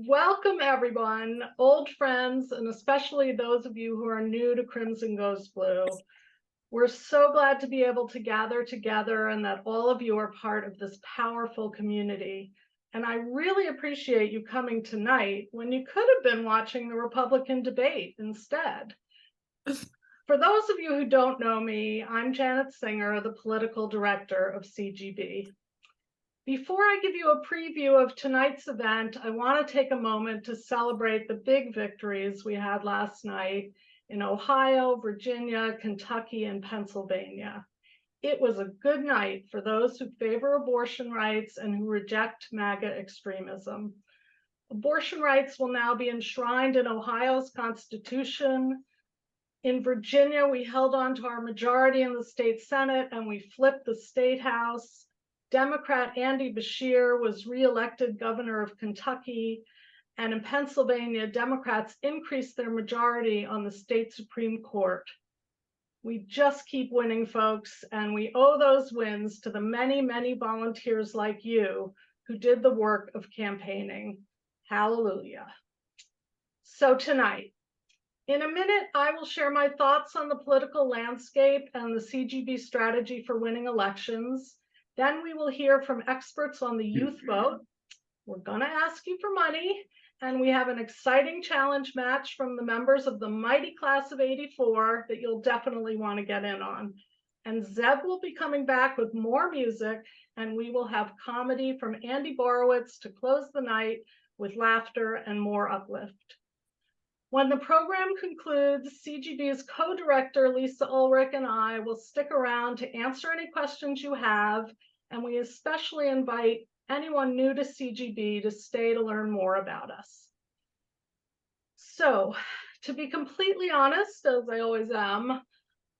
Welcome, everyone, old friends, and especially those of you who are new to Crimson Goes Blue. We're so glad to be able to gather together and that all of you are part of this powerful community. And I really appreciate you coming tonight when you could have been watching the Republican debate instead. For those of you who don't know me, I'm Janet Singer, the political director of CGB. Before I give you a preview of tonight's event, I want to take a moment to celebrate the big victories we had last night in Ohio, Virginia, Kentucky, and Pennsylvania. It was a good night for those who favor abortion rights and who reject MAGA extremism. Abortion rights will now be enshrined in Ohio's Constitution. In Virginia, we held on to our majority in the state Senate and we flipped the state House. Democrat Andy Beshear was reelected governor of Kentucky, and in Pennsylvania, Democrats increased their majority on the state Supreme Court. We just keep winning, folks, and we owe those wins to the many, many volunteers like you who did the work of campaigning. Hallelujah. So tonight, in a minute, I will share my thoughts on the political landscape and the CGB strategy for winning elections. Then we will hear from experts on the youth vote. We're going to ask you for money, and we have an exciting challenge match from the members of the mighty class of '84 that you'll definitely want to get in on. And Zeb will be coming back with more music, and we will have comedy from Andy Borowitz to close the night with laughter and more uplift. When the program concludes, CGB's co-director, Lisa Ulrich, and I will stick around to answer any questions you have, and we especially invite anyone new to CGB to stay to learn more about us. So, to be completely honest, as I always am,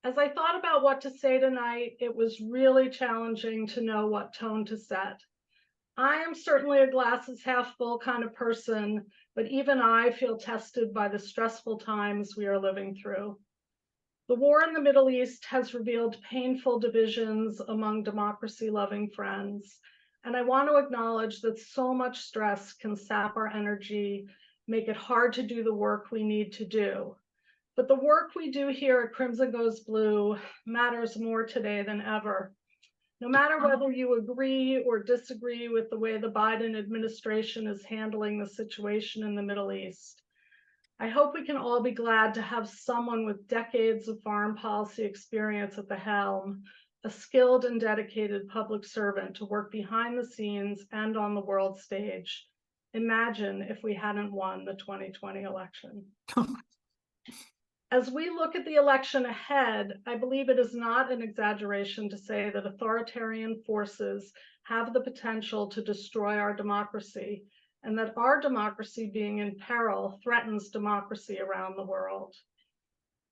as I thought about what to say tonight, it was really challenging to know what tone to set. I am certainly a glasses half full kind of person, but even I feel tested by the stressful times we are living through. The war in the Middle East has revealed painful divisions among democracy-loving friends, and I want to acknowledge that so much stress can sap our energy, make it hard to do the work we need to do. But the work we do here at Crimson Goes Blue matters more today than ever. No matter whether you agree or disagree with the way the Biden administration is handling the situation in the Middle East, I hope we can all be glad to have someone with decades of foreign policy experience at the helm, a skilled and dedicated public servant to work behind the scenes and on the world stage. Imagine if we hadn't won the 2020 election. As we look at the election ahead, I believe it is not an exaggeration to say that authoritarian forces have the potential to destroy our democracy, and that our democracy being in peril threatens democracy around the world.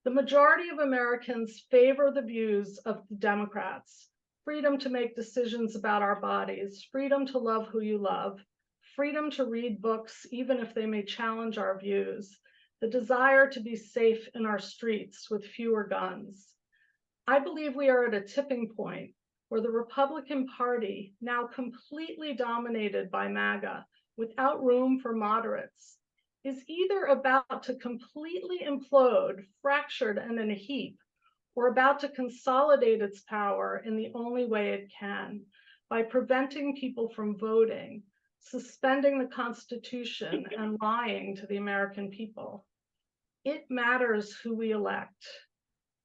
The majority of Americans favor the views of the Democrats: freedom to make decisions about our bodies, freedom to love who you love, freedom to read books even if they may challenge our views, the desire to be safe in our streets with fewer guns. I believe we are at a tipping point where the Republican Party, now completely dominated by MAGA, without room for moderates, is either about to completely implode, fractured and in a heap, or about to consolidate its power in the only way it can, by preventing people from voting, suspending the Constitution, and lying to the American people. It matters who we elect.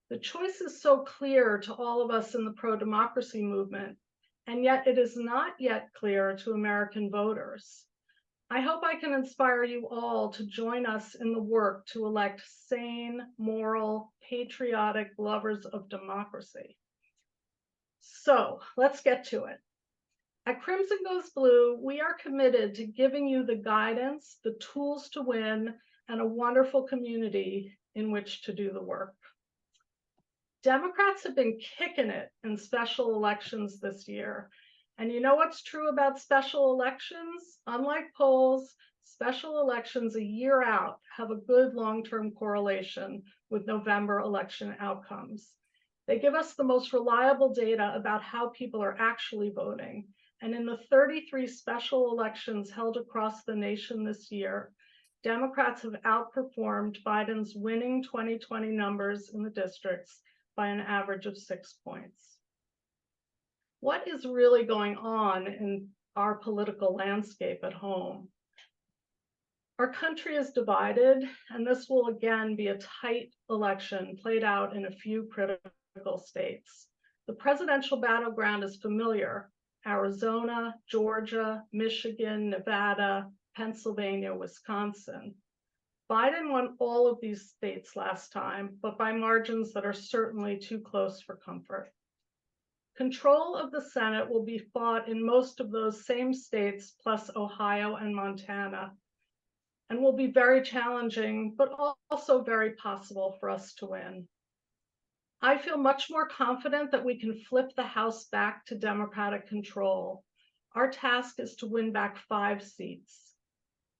The choice is so clear to all of us in the pro-democracy movement, and yet it is not yet clear to American voters. I hope I can inspire you all to join us in the work to elect sane, moral, patriotic lovers of democracy. So let's get to it. At Crimson Goes Blue, we are committed to giving you the guidance, the tools to win, and a wonderful community in which to do the work. Democrats have been kicking it in special elections this year. And you know what's true about special elections? Unlike polls, special elections a year out have a good long-term correlation with November election outcomes. They give us the most reliable data about how people are actually voting, And in the 33 special elections held across the nation this year, Democrats have outperformed Biden's winning 2020 numbers in the districts by an average of 6 points. What is really going on in our political landscape at home? Our country is divided, and this will again be a tight election played out in a few critical states. The presidential battleground is familiar: Arizona, Georgia, Michigan, Nevada, Pennsylvania, Wisconsin. Biden won all of these states last time, but by margins that are certainly too close for comfort. Control of the Senate will be fought in most of those same states, plus Ohio and Montana, and will be very challenging, but also very possible for us to win. I feel much more confident that we can flip the House back to Democratic control. Our task is to win back 5 seats.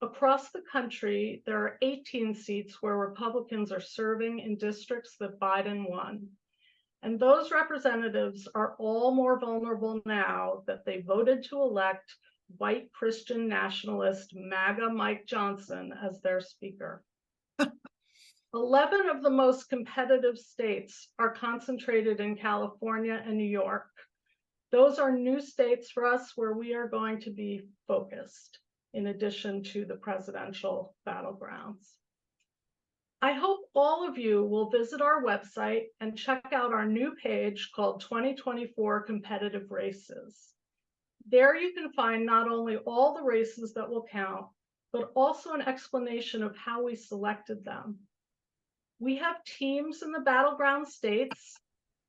Across the country, there are 18 seats where Republicans are serving in districts that Biden won. And those representatives are all more vulnerable now that they voted to elect white Christian nationalist MAGA Mike Johnson as their speaker. 11 of the most competitive states are concentrated in California and New York. Those are new states for us where we are going to be focused, in addition to the presidential battlegrounds. I hope all of you will visit our website and check out our new page called 2024 Competitive Races. There you can find not only all the races that will count, but also an explanation of how we selected them. We have teams in the battleground states,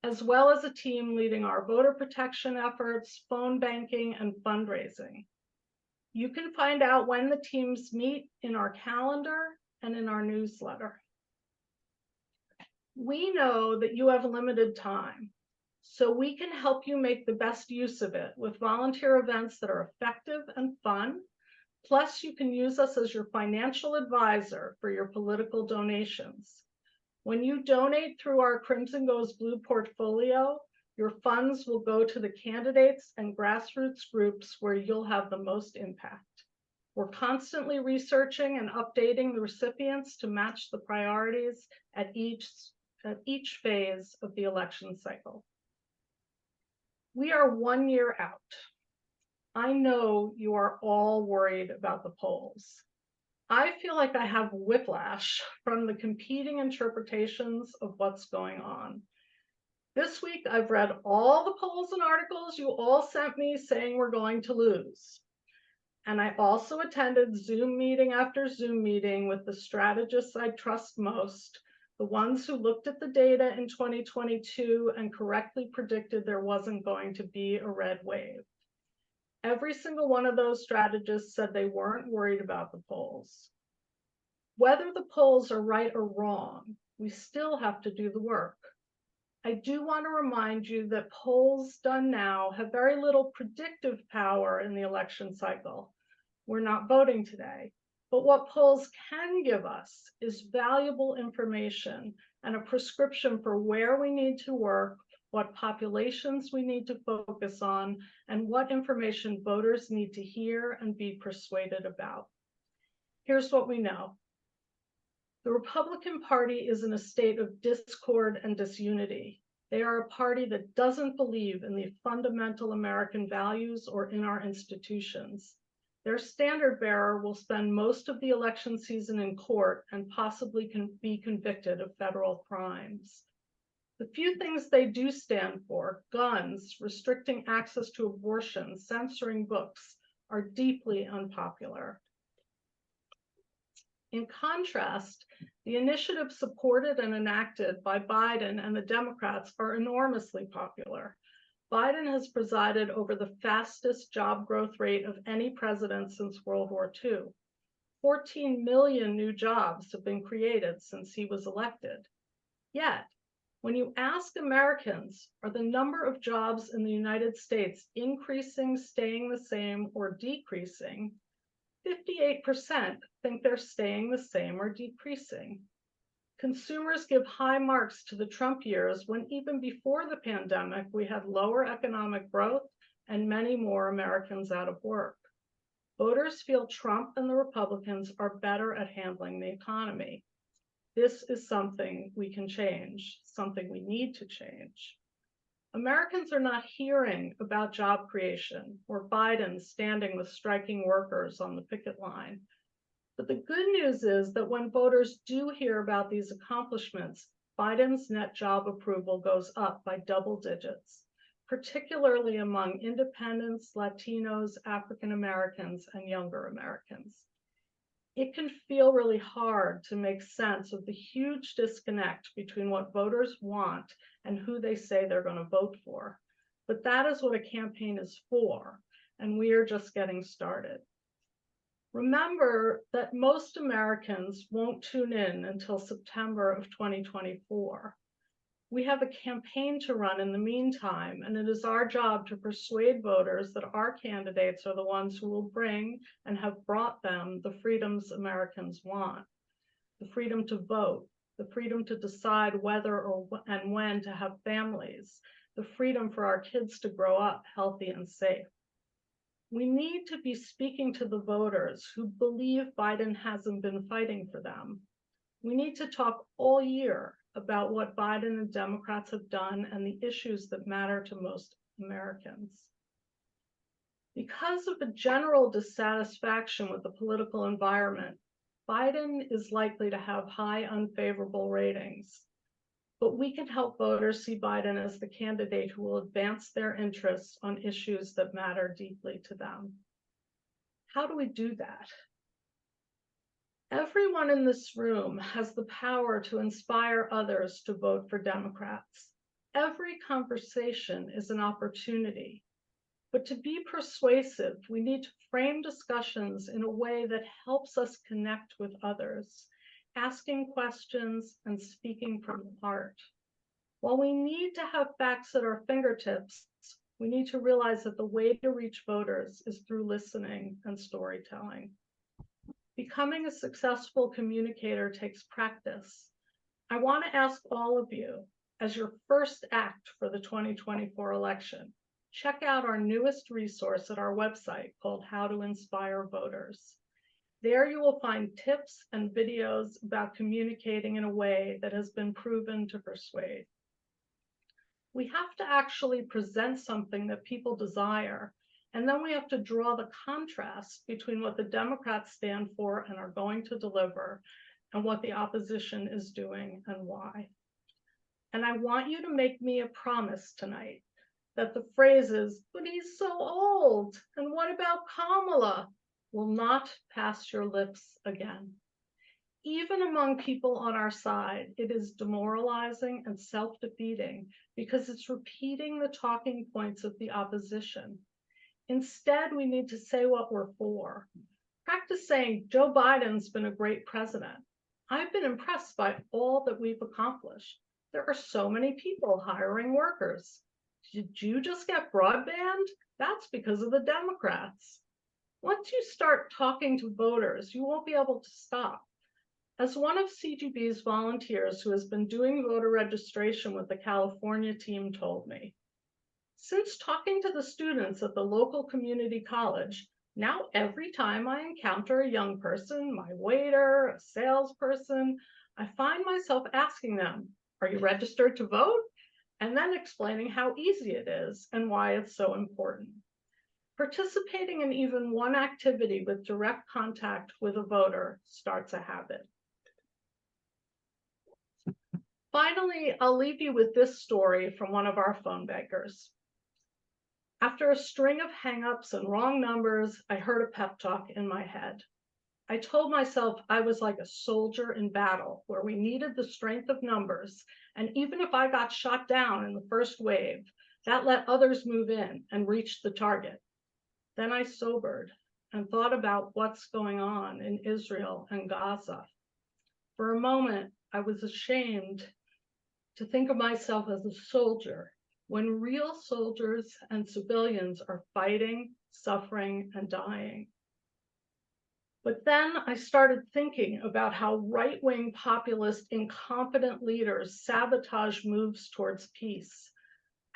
as well as a team leading our voter protection efforts, phone banking, and fundraising. You can find out when the teams meet in our calendar and in our newsletter. We know that you have limited time, so we can help you make the best use of it with volunteer events that are effective and fun. Plus, you can use us as your financial advisor for your political donations. When you donate through our Crimson Goes Blue portfolio, your funds will go to the candidates and grassroots groups where you'll have the most impact. We're constantly researching and updating the recipients to match the priorities at each phase of the election cycle. We are 1 year out. I know you are all worried about the polls. I feel like I have whiplash from the competing interpretations of what's going on. This week, I've read all the polls and articles you all sent me saying we're going to lose. And I also attended Zoom meeting after Zoom meeting with the strategists I trust most, the ones who looked at the data in 2022 and correctly predicted there wasn't going to be a red wave. Every single one of those strategists said they weren't worried about the polls. Whether the polls are right or wrong, we still have to do the work. I do want to remind you that polls done now have very little predictive power in the election cycle. We're not voting today, but what polls can give us is valuable information and a prescription for where we need to work, what populations we need to focus on, and what information voters need to hear and be persuaded about. Here's what we know. The Republican Party is in a state of discord and disunity. They are a party that doesn't believe in the fundamental American values or in our institutions. Their standard bearer will spend most of the election season in court and possibly can be convicted of federal crimes. The few things they do stand for, guns, restricting access to abortion, censoring books, are deeply unpopular. In contrast, the initiatives supported and enacted by Biden and the Democrats are enormously popular. Biden has presided over the fastest job growth rate of any president since World War II. 14 million new jobs have been created since he was elected. Yet, when you ask Americans, are the number of jobs in the United States increasing, staying the same, or decreasing, 58% think they're staying the same or decreasing. Consumers give high marks to the Trump years when even before the pandemic, we had lower economic growth and many more Americans out of work. Voters feel Trump and the Republicans are better at handling the economy. This is something we can change, something we need to change. Americans are not hearing about job creation or Biden standing with striking workers on the picket line. But the good news is that when voters do hear about these accomplishments, Biden's net job approval goes up by double digits, particularly among independents, Latinos, African Americans, and younger Americans. It can feel really hard to make sense of the huge disconnect between what voters want and who they say they're going to vote for. But that is what a campaign is for, and we are just getting started. Remember that most Americans won't tune in until September of 2024. We have a campaign to run in the meantime, and it is our job to persuade voters that our candidates are the ones who will bring and have brought them the freedoms Americans want. The freedom to vote, the freedom to decide whether and when to have families, the freedom for our kids to grow up healthy and safe. We need to be speaking to the voters who believe Biden hasn't been fighting for them. We need to talk all year about what Biden and Democrats have done and the issues that matter to most Americans. Because of the general dissatisfaction with the political environment, Biden is likely to have high unfavorable ratings. But we can help voters see Biden as the candidate who will advance their interests on issues that matter deeply to them. How do we do that? Everyone in this room has the power to inspire others to vote for Democrats. Every conversation is an opportunity. But to be persuasive, we need to frame discussions in a way that helps us connect with others, asking questions and speaking from the heart. While we need to have facts at our fingertips, we need to realize that the way to reach voters is through listening and storytelling. Becoming a successful communicator takes practice. I want to ask all of you, as your first act for the 2024 election, check out our newest resource at our website called How to Inspire Voters. There you will find tips and videos about communicating in a way that has been proven to persuade. We have to actually present something that people desire, and then we have to draw the contrast between what the Democrats stand for and are going to deliver and what the opposition is doing and why. And I want you to make me a promise tonight that the phrases, "but he's so old," and "what about Kamala," will not pass your lips again. Even among people on our side, it is demoralizing and self-defeating because it's repeating the talking points of the opposition. Instead, we need to say what we're for. Practice saying, "Joe Biden's been a great president. I've been impressed by all that we've accomplished. There are so many people hiring workers. Did you just get broadband? That's because of the Democrats." Once you start talking to voters, you won't be able to stop. As one of CGB's volunteers who has been doing voter registration with the California team told me, since talking to the students at the local community college, now every time I encounter a young person, my waiter, a salesperson, I find myself asking them, "Are you registered to vote?" and then explaining how easy it is and why it's so important. Participating in even one activity with direct contact with a voter starts a habit. Finally, I'll leave you with this story from one of our phone bankers. After a string of hangups and wrong numbers, I heard a pep talk in my head. I told myself I was like a soldier in battle where we needed the strength of numbers, and even if I got shot down in the first wave, that let others move in and reach the target. Then I sobered and thought about what's going on in Israel and Gaza. For a moment, I was ashamed to think of myself as a soldier when real soldiers and civilians are fighting, suffering, and dying. But then I started thinking about how right-wing populist, incompetent leaders sabotage moves towards peace,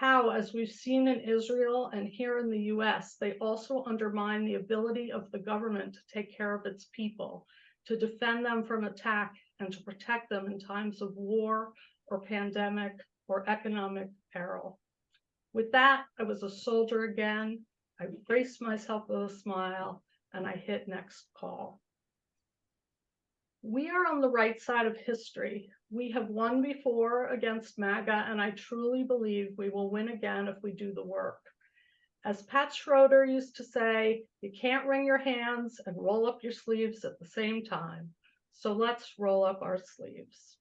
how, as we've seen in Israel and here in the US, they also undermine the ability of the government to take care of its people, to defend them from attack, and to protect them in times of war or pandemic or economic peril. With that, I was a soldier again. I braced myself with a smile, and I hit next call. We are on the right side of history. We have won before against MAGA, and I truly believe we will win again if we do the work. As Pat Schroeder used to say, you can't wring your hands and roll up your sleeves at the same time. So let's roll up our sleeves.